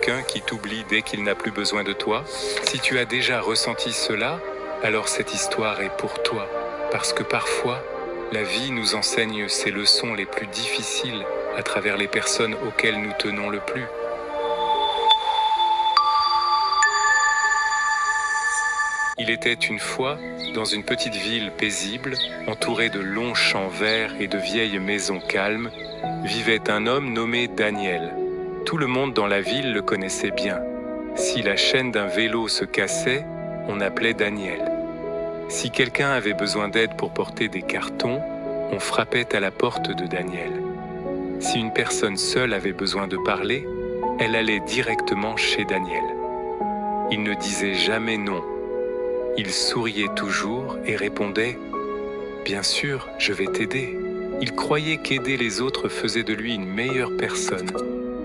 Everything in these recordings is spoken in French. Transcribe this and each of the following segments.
quelqu'un qui t'oublie dès qu'il n'a plus besoin de toi? Si tu as déjà ressenti cela, alors cette histoire est pour toi. Parce que parfois, la vie nous enseigne ses leçons les plus difficiles à travers les personnes auxquelles nous tenons le plus. Il était une fois, dans une petite ville paisible, entourée de longs champs verts et de vieilles maisons calmes, vivait un homme nommé Daniel. Tout le monde dans la ville le connaissait bien. Si la chaîne d'un vélo se cassait, on appelait Daniel. Si quelqu'un avait besoin d'aide pour porter des cartons, on frappait à la porte de Daniel. Si une personne seule avait besoin de parler, elle allait directement chez Daniel. Il ne disait jamais non. Il souriait toujours et répondait « Bien sûr, je vais t'aider ». Il croyait qu'aider les autres faisait de lui une meilleure personne,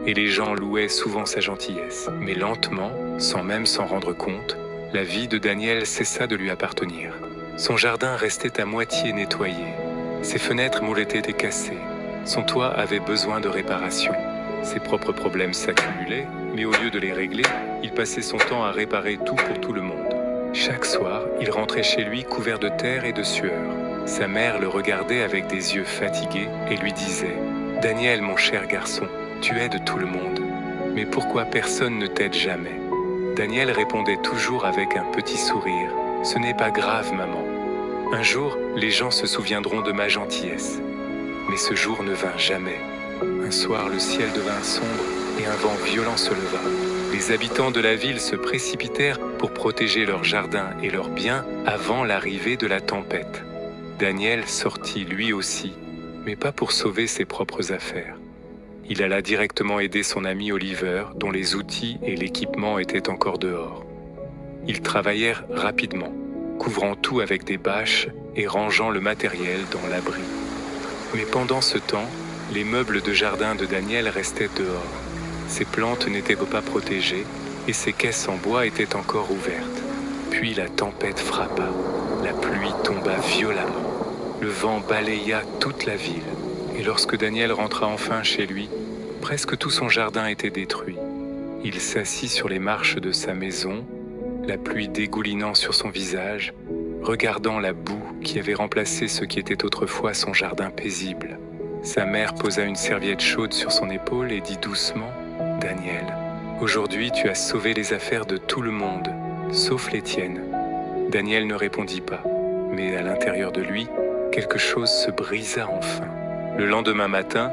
et les gens louaient souvent sa gentillesse. Mais lentement, sans même s'en rendre compte, la vie de Daniel cessa de lui appartenir. Son jardin restait à moitié nettoyé. Ses fenêtres moulées étaient cassées. Son toit avait besoin de réparation. Ses propres problèmes s'accumulaient, mais au lieu de les régler, il passait son temps à réparer tout pour tout le monde. Chaque soir, il rentrait chez lui couvert de terre et de sueur. Sa mère le regardait avec des yeux fatigués et lui disait « Daniel, mon cher garçon, tu aides tout le monde. Mais pourquoi personne ne t'aide jamais ?» Daniel répondait toujours avec un petit sourire « Ce n'est pas grave, maman. Un jour, les gens se souviendront de ma gentillesse. » Mais ce jour ne vint jamais. Un soir, le ciel devint sombre et un vent violent se leva. Les habitants de la ville se précipitèrent pour protéger leurs jardins et leurs biens avant l'arrivée de la tempête. Daniel sortit lui aussi, mais pas pour sauver ses propres affaires. Il alla directement aider son ami Oliver, dont les outils et l'équipement étaient encore dehors. Ils travaillèrent rapidement, couvrant tout avec des bâches et rangeant le matériel dans l'abri. Mais pendant ce temps, les meubles de jardin de Daniel restaient dehors. Ses plantes n'étaient pas protégées et ses caisses en bois étaient encore ouvertes. Puis la tempête frappa. La pluie tomba violemment. Le vent balaya toute la ville. Et lorsque Daniel rentra enfin chez lui, presque tout son jardin était détruit. Il s'assit sur les marches de sa maison, la pluie dégoulinant sur son visage, regardant la boue qui avait remplacé ce qui était autrefois son jardin paisible. Sa mère posa une serviette chaude sur son épaule et dit doucement « Daniel, aujourd'hui tu as sauvé les affaires de tout le monde, sauf les tiennes. » Daniel ne répondit pas, mais à l'intérieur de lui, quelque chose se brisa enfin. Le lendemain matin,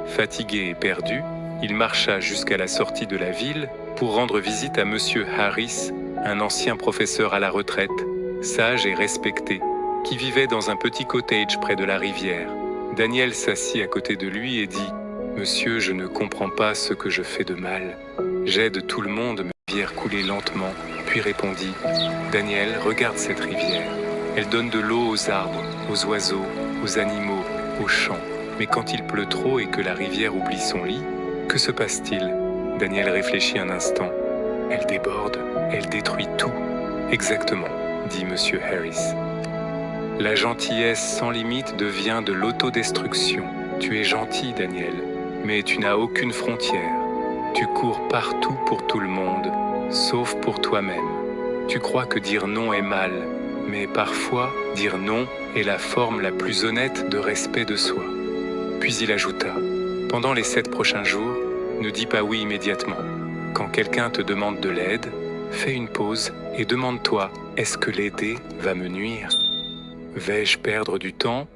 fatigué et perdu, il marcha jusqu'à la sortie de la ville pour rendre visite à Monsieur Harris, un ancien professeur à la retraite, sage et respecté, qui vivait dans un petit cottage près de la rivière. Daniel s'assit à côté de lui et dit « Monsieur, je ne comprends pas ce que je fais de mal. J'aide tout le monde, mais la rivière coulait lentement. » Puis répondit « Daniel, regarde cette rivière. Elle donne de l'eau aux arbres, aux oiseaux, aux animaux, aux champs. Mais quand il pleut trop et que la rivière oublie son lit, que se passe-t-il ?» Daniel réfléchit un instant. « Elle déborde, elle détruit tout. » « Exactement, » dit Monsieur Harris. « La gentillesse sans limite devient de l'autodestruction. Tu es gentil, Daniel, mais tu n'as aucune frontière. Tu cours partout pour tout le monde, sauf pour toi-même. Tu crois que dire non est mal, mais parfois, dire non est la forme la plus honnête de respect de soi. » Puis il ajouta « Pendant les 7 prochains jours, ne dis pas oui immédiatement. Quand quelqu'un te demande de l'aide, fais une pause et demande-toi « Est-ce que l'aider va me nuire ? Vais-je perdre du temps,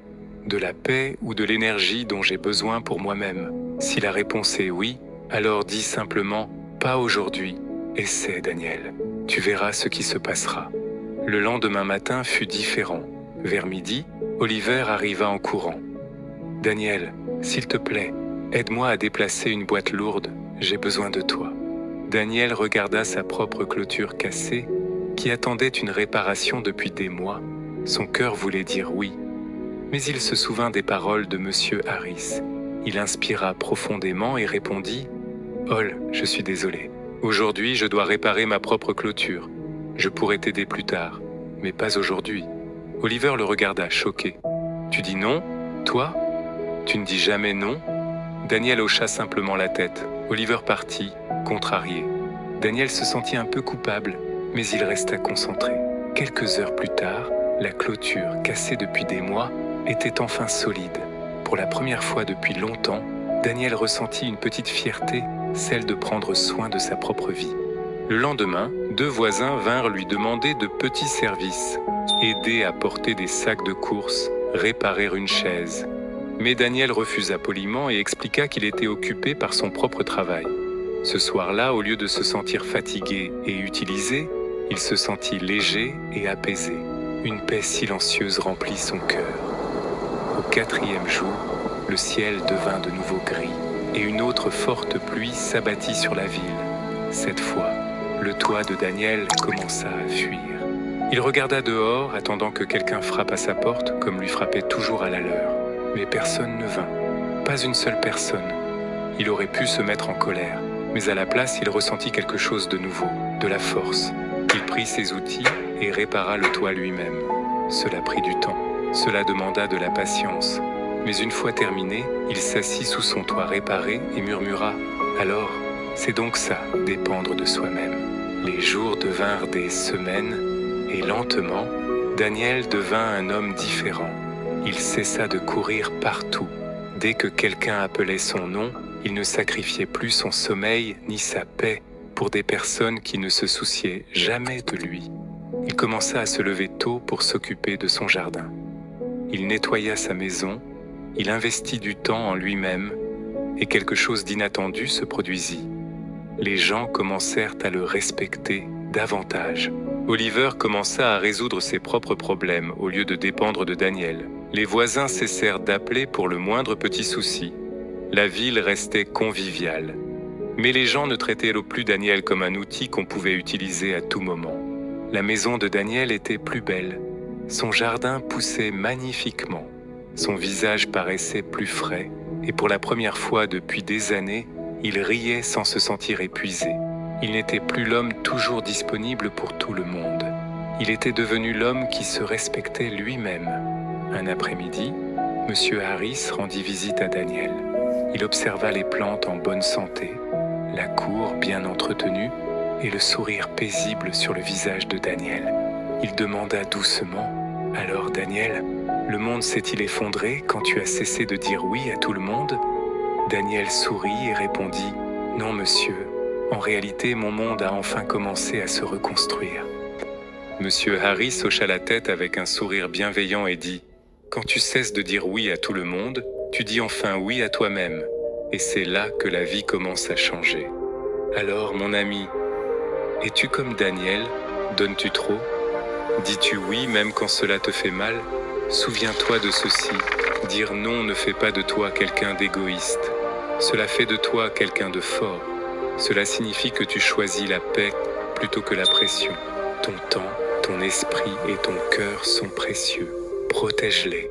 de la paix ou de l'énergie dont j'ai besoin pour moi-même ? Si la réponse est oui, alors dis simplement « Pas aujourd'hui ». Essaie, Daniel. Tu verras ce qui se passera. » Le lendemain matin fut différent. Vers midi, Oliver arriva en courant. « Daniel, s'il te plaît, aide-moi à déplacer une boîte lourde. J'ai besoin de toi. » Daniel regarda sa propre clôture cassée, qui attendait une réparation depuis des mois. Son cœur voulait dire oui. Mais il se souvint des paroles de Monsieur Harris. Il inspira profondément et répondit « Ol, je suis désolé. Aujourd'hui, je dois réparer ma propre clôture. Je pourrais t'aider plus tard, mais pas aujourd'hui. » Oliver le regarda, choqué. « Tu dis non, toi ? Tu ne dis jamais non ?» Daniel hocha simplement la tête. Oliver partit, contrarié. Daniel se sentit un peu coupable, mais il resta concentré. Quelques heures plus tard, la clôture, cassée depuis des mois, était enfin solide. Pour la première fois depuis longtemps, Daniel ressentit une petite fierté, celle de prendre soin de sa propre vie. Le lendemain, 2 voisins vinrent lui demander de petits services, aider à porter des sacs de courses, réparer une chaise. Mais Daniel refusa poliment et expliqua qu'il était occupé par son propre travail. Ce soir-là, au lieu de se sentir fatigué et utilisé, il se sentit léger et apaisé. Une paix silencieuse remplit son cœur. Au 4e jour, le ciel devint de nouveau gris et une autre forte pluie s'abattit sur la ville. Cette fois, le toit de Daniel commença à fuir. Il regarda dehors, attendant que quelqu'un frappe à sa porte, comme lui frappait toujours à la leur. Mais personne ne vint. Pas une seule personne. Il aurait pu se mettre en colère, mais à la place, il ressentit quelque chose de nouveau, de la force. Il prit ses outils et répara le toit lui-même. Cela prit du temps. Cela demanda de la patience. Mais une fois terminé, il s'assit sous son toit réparé et murmura « Alors, c'est donc ça, dépendre de soi-même. » Les jours devinrent des semaines, et lentement, Daniel devint un homme différent. Il cessa de courir partout. Dès que quelqu'un appelait son nom, il ne sacrifiait plus son sommeil ni sa paix pour des personnes qui ne se souciaient jamais de lui. Il commença à se lever tôt pour s'occuper de son jardin. Il nettoya sa maison, il investit du temps en lui-même, et quelque chose d'inattendu se produisit. Les gens commencèrent à le respecter davantage. Oliver commença à résoudre ses propres problèmes au lieu de dépendre de Daniel. Les voisins cessèrent d'appeler pour le moindre petit souci. La ville restait conviviale. Mais les gens ne traitaient plus Daniel comme un outil qu'on pouvait utiliser à tout moment. La maison de Daniel était plus belle. Son jardin poussait magnifiquement. Son visage paraissait plus frais, et pour la première fois depuis des années, il riait sans se sentir épuisé. Il n'était plus l'homme toujours disponible pour tout le monde. Il était devenu l'homme qui se respectait lui-même. Un après-midi, M. Harris rendit visite à Daniel. Il observa les plantes en bonne santé, la cour bien entretenue et le sourire paisible sur le visage de Daniel. Il demanda doucement « Alors Daniel, le monde s'est-il effondré quand tu as cessé de dire oui à tout le monde ?» Daniel sourit et répondit « Non monsieur, en réalité mon monde a enfin commencé à se reconstruire. » Monsieur Harris hocha la tête avec un sourire bienveillant et dit « Quand tu cesses de dire oui à tout le monde, tu dis enfin oui à toi-même, et c'est là que la vie commence à changer. Alors mon ami, es-tu comme Daniel? Donnes-tu trop? Dis-tu oui même quand cela te fait mal? Souviens-toi de ceci, dire non ne fait pas de toi quelqu'un d'égoïste. Cela fait de toi quelqu'un de fort. Cela signifie que tu choisis la paix plutôt que la pression. Ton temps, ton esprit et ton cœur sont précieux. Protège-les.